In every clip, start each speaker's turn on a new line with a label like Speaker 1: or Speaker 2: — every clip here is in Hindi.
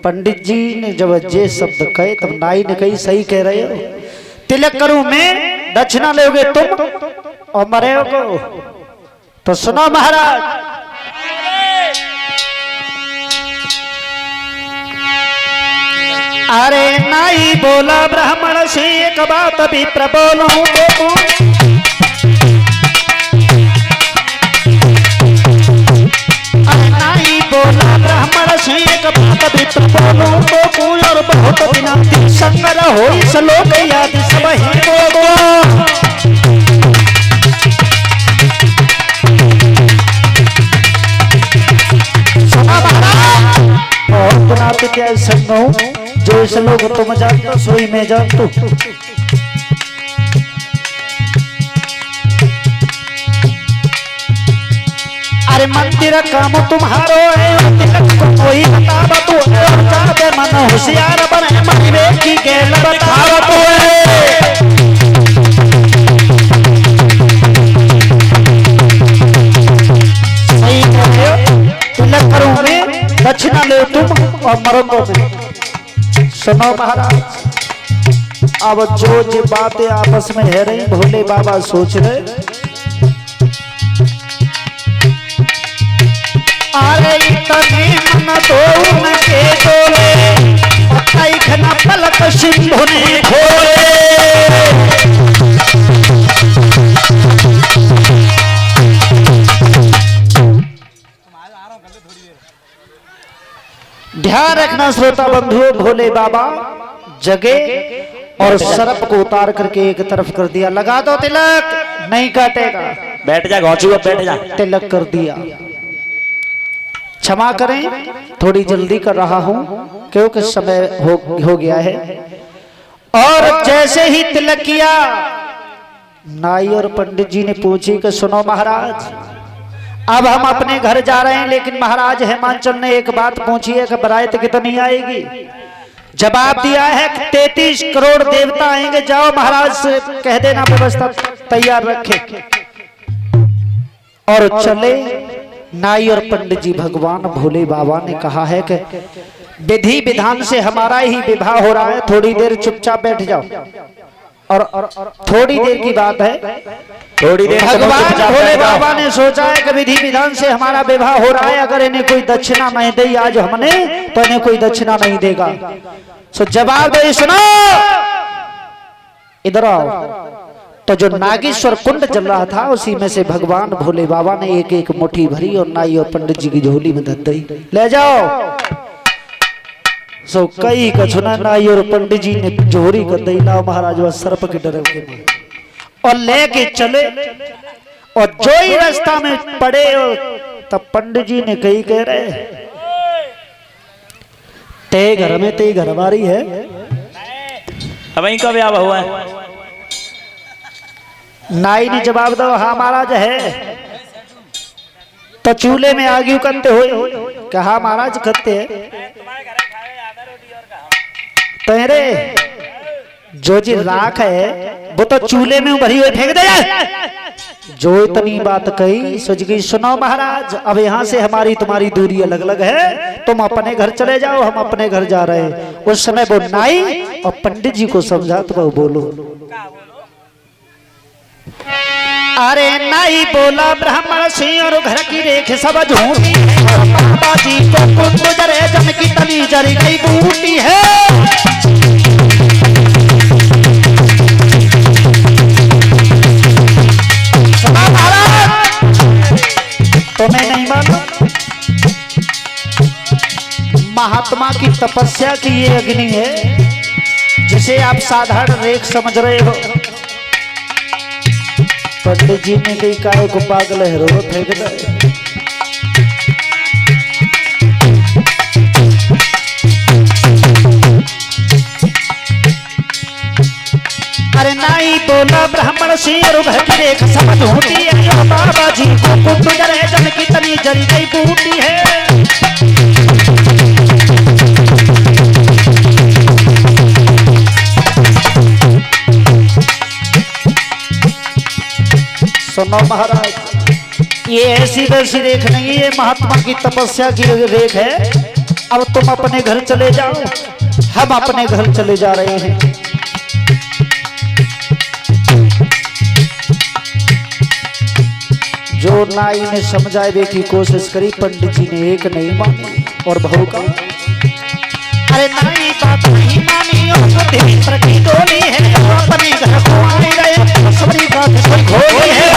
Speaker 1: पंडित जी ने जब जे शब्द कहे तब नाई ने कही सही कह रहे हो, तिलक करूं मैं, दक्षिणा लोगे तुम और मरेगो। तो सुनो महाराज, अरे नाई बोला ब्राह्मण से एक बात भी प्रबोलूं तो बोला ब्राह्मण से एक बात भी प्रबोलूं तो और बहुत विनती संगर हो इस लोक याद सब ही बोलो। सुना महाराज, और गुनाते क्या संगो जो इस लोग तुम जानते सोई मैं जानतू। अरे मंदिर काम तुम्हारो है, तिलक को कोई बतावा तू चाहते मन होशियार बने मनिवे की गेल बतावा तू। सही कहे, तिलक करूं मैं, दक्षिणा ले तुम और मरोगो मैं। सुनो महाराज, अब जो बातें आपस में है रही भोले बाबा सोच रहे, अरे इतने मन तो उनके बोले पताई खना पलक सिंधु ने खोले। ध्यान रखना श्रोता बंधुओं, भोले बाबा जगे और सर्प को उतार करके एक तरफ कर दिया। लगा दो तिलक, नहीं काटेगा,
Speaker 2: बैठ जा गौचू, बैठ जा।
Speaker 1: तिलक कर दिया। क्षमा करें, थोड़ी जल्दी कर रहा हूं क्योंकि समय हो गया है। और जैसे ही तिलक किया, नाई और पंडित जी ने पूछी कि सुनो महाराज, अब हम अपने घर जा रहे हैं, लेकिन महाराज हेमांचल ने एक बात पूछी है कि बरात कितनी आएगी। जवाब दिया है कि 33 करोड़ देवता आएंगे, जाओ महाराज से कह देना व्यवस्था तैयार रखे। और चले नाई और पंडित जी। भगवान भोले बाबा ने कहा है कि विधि विधान से हमारा ही विवाह हो रहा है, थोड़ी देर चुपचाप बैठ जाओ। और थोड़ी देर की बात है,
Speaker 2: थोड़ी देर
Speaker 1: भगवान भोले बाबा ने सोचा है कि विधि विधान से हमारा विवाह हो रहा है, अगर इन्हें कोई दक्षिणा नहीं दी आज हमने तो इन्हें कोई दक्षिणा नहीं देगा। सो जवाब दे, सुनो इधर आओ। तो जो नागेश्वर कुंड चल रहा था उसी में से भगवान भोले बाबा ने एक एक मुट्ठी भरी और नाई और पंडित जी की झोली में धर दी। ले जाओ। सो कई कछुना नाई और पंडित जी ने जोरी कर दी। लाओ महाराज, वह सर्प के डर के और लेके चले। और जो ही रास्ता में पड़े तब पंडित जी ने कही कह रहे, ते घर में ते घरवारी है,
Speaker 2: वहीं का ब्याह हुआ है।
Speaker 1: नाई ने जवाब दो, हाँ महाराज है। तो चूल्हे में आग करते हो, कहा महाराज करते है। तेरे जो जी राख है वो तो चूल्हे में भरी हुई फेंक दे। जो इतनी बात कही सोच गई, सुनो महाराज, अब यहाँ से हमारी तुम्हारी दूरी अलग अलग है, तुम अपने घर चले जाओ, हम अपने घर जा रहे हैं। उस समय वो नाई और पंडित जी को समझा तो बोलो। अरे नाई बोला ब्राह्मण सिंह और घर की रेख सब झूठी है, बाबा जी को गुजरे जन की तनी जरी गई बूटी है। तुम्हें नहीं मालूम, महात्मा की तपस्या की ये अग्नि है जिसे आप साधारण रेख समझ रहे हो। पंडित जी ने कही काय को पागल है, रो फेंक दे। अरे नाई बोला ब्राह्मण सिंह और घर की रेख समझ होती है, बाबा जी को गुजरे जन की तनी जरी गई बूटी है। सुनो महाराज, ये ऐसी वैसी रेख नहीं है, महात्मा की तपस्या की रेख है। अब तुम अपने घर चले जाओ, हम अपने घर चले जा रहे हैं। जो नाई ने समझावे की कोशिश करी, पंडित जी ने एक नहीं मानी और बहू का अरे नाई बात नहीं मानी और देवी प्रति डोली है, अपने घर को आए गए सबरी बात सुन खोली है।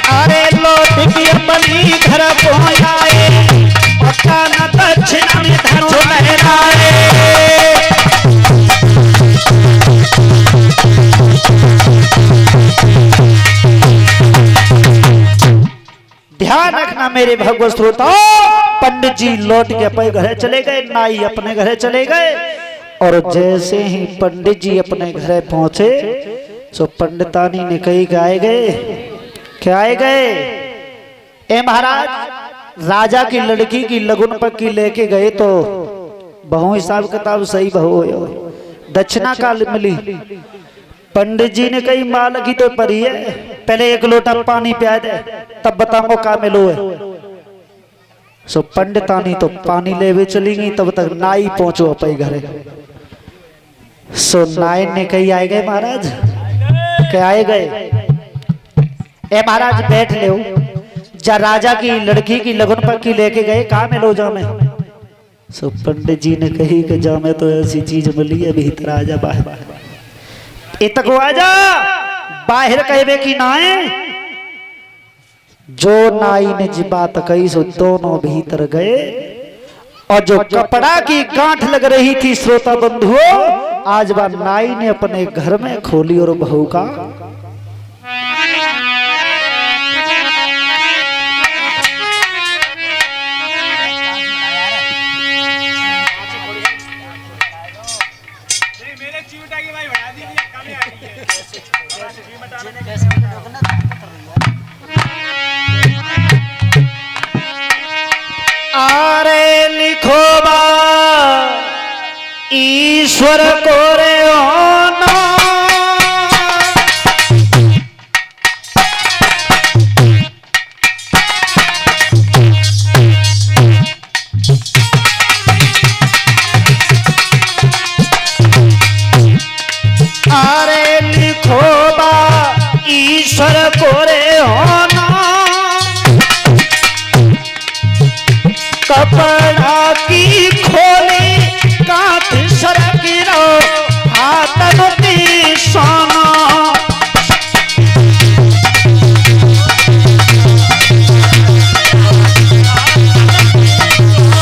Speaker 1: अरे लौट के अपनी घर को आए, पता न दक्षिण में धरो लहराए। ध्यान रखना मेरे भगवत श्रोताओ, पंडित जी लौट के अपने घर चले गए, नाई अपने घर चले गए। और जैसे ही पंडित जी अपने घर पहुंचे तो पंडितानी ने कही गाए गए, क्या आए गए? ए महाराज, राजा की लड़की की लगन पक्की लेके गए तो बहु हिसाब किताब सही बहु हो, दक्षिणा का मिली। पंडित जी ने कही माँ लगी तो परी है, पहले एक लोटा पानी पिया दे तब बताऊंगा का मिलो है। सो पंडितानी तो पानी लेवे चली गई, तब तक नाई पहुंचो अपने घरे। सो नाई ने कही आए गए महाराज, क्या आए गए? ए महाराज बैठ ले, जा राजा की लड़की की लगन पक्की लेके गए, कहा मिलो जा में? सो पंडित जी ने कही कि जा में तो ऐसी चीज मिली है, भीतर आ जा, बाहर इतक आ जा, बाहर कहवे की नाए। जो नाई ने जी बात कही सो दोनों भीतर गए, और जो कपड़ा की गांठ लग रही थी श्रोता बंधुओं, आज बार नाई ने अपने घर में खोली और बहू का आरे लिखो बा ईश्वर को रे होना, आरे लिखो बा ईश्वर को रे होना, कपड़ा की खोली काट सरकिरो हाथन दी सोना।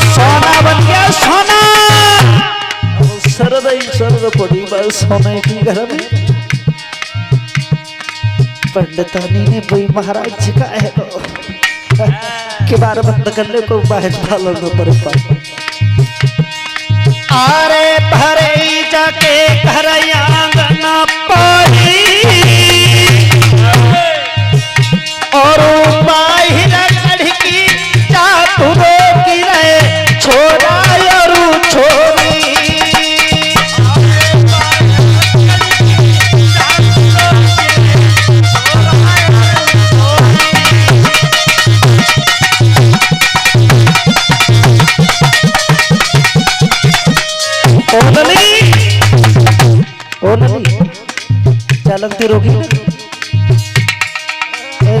Speaker 1: सोना बन गया सोना, सरद ही सरद पड़ी बस सोने की घर में। पंडितानी ने वही महाराज जी का है के बार बंद करने को बाहर डालो न पर आरे भरे जाके घर आंगन पाई, और बाहर लड़की चातुरो की रहे छोरा और छोरी। लगती रोगी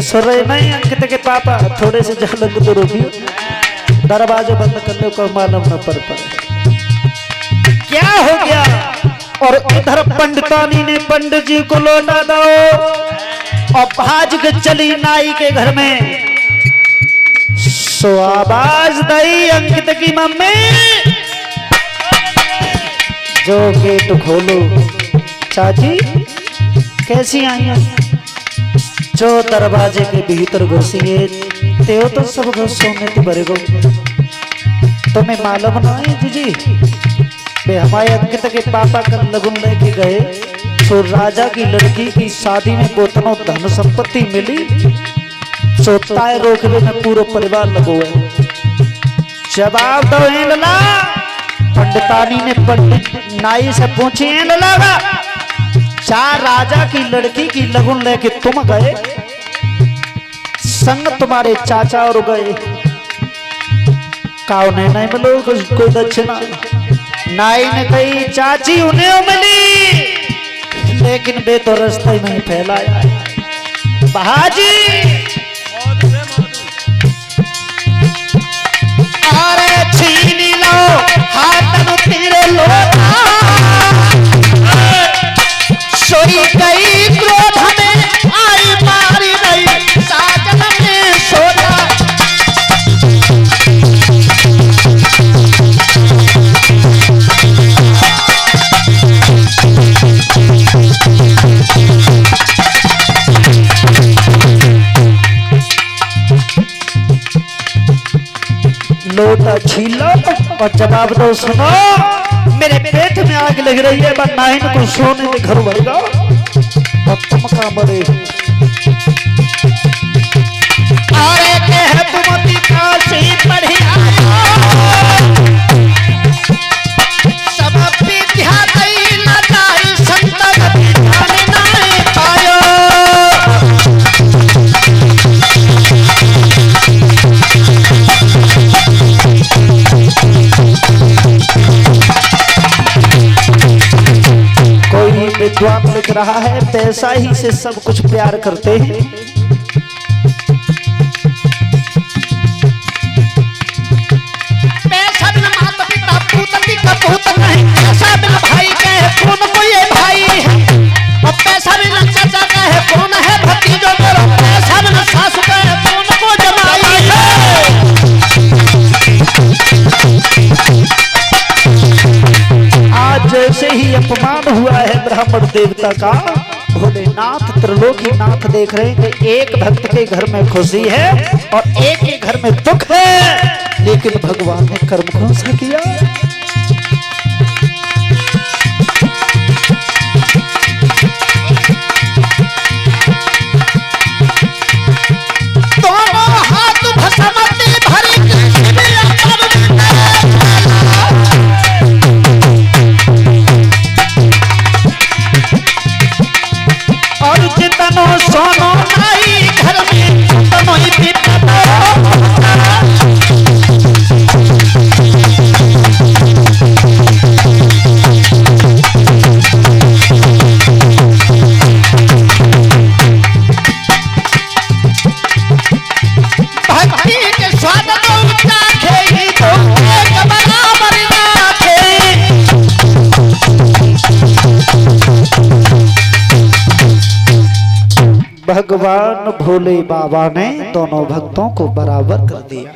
Speaker 1: सुर नहीं अंकित के पापा, थोड़े से झलक तो रोगी, दरवाजे बंद करने को मालूम न पड़ पाए क्या हो गया। और इधर पंडितानी ने पंडित जी को लौटा दो और भाज के चली नाई के घर में। सो आवाज दई अंकित की मम्मी, जो गेट खोलो। चाची कैसी आई है? जो दरवाजे के भीतर घुसिए तेो तो सब घुसों में तो भरे गो, तुम्हें मालूम ना है जीजी वे हमारे अंकित के पापा कर लगन लेके गए तो राजा की लड़की की शादी में बोतनों धन संपत्ति मिली, सोताए रोकने में पूरा परिवार लगो है। जवाब दो लला। पंडितानी ने पंडित नाई से पूछी है लला, चार राजा की लड़की की लगन लेके तुम गए, संग तुम्हारे चाचा और गए, काव ने नहीं मिलो कोई दक्षिणा। नाई ने कही चाची उन्हें मिली, लेकिन बे तो रास्ते में ही फैलाया। बहाजी अरे छीन लो हाथ तेरे लोटा, सोई गई क्रोध में आई मारी गई साजन में सोता। लोटा छीन लो और जवाब दो, सुनो मेरे पेट में आग लग रही है, बस नाइन को सोने में घर भरेगा और तुम कहाँ मरे। अरे कह तुम पिता से पढ़े सब विद्या कई न जाई, संत गति ध्यान नहीं पायो। कोई विद्वान लिख रहा है पैसा ही से सब कुछ प्यार करते हैं। पैसा बिना माता पिता पूत पिता पूत नहीं, पैसा बिना भाई कहे कौन को ये भाई है, और पैसा बिना चाचा कहे कौन है भतीजो मेरा, पैसा बिना सासू कहे कौन को जमाई है। आज जैसे ही अपमान हुआ है ब्राह्मण देवता का, भोलेनाथ त्रिलोकीनाथ देख रहे हैं कि एक भक्त के घर में खुशी है और एक के घर में दुख है, लेकिन भगवान ने कर्म कौन सा किया। दोनों हाथ भस्मती भरी और जितनो सोनो नाई घर में तनो ही पिता। भक्ति के स्वाद को चाखे ही तो एक बराबर नाखे। भगवान भोले बाबा ने दोनों भक्तों को बराबर कर दिया।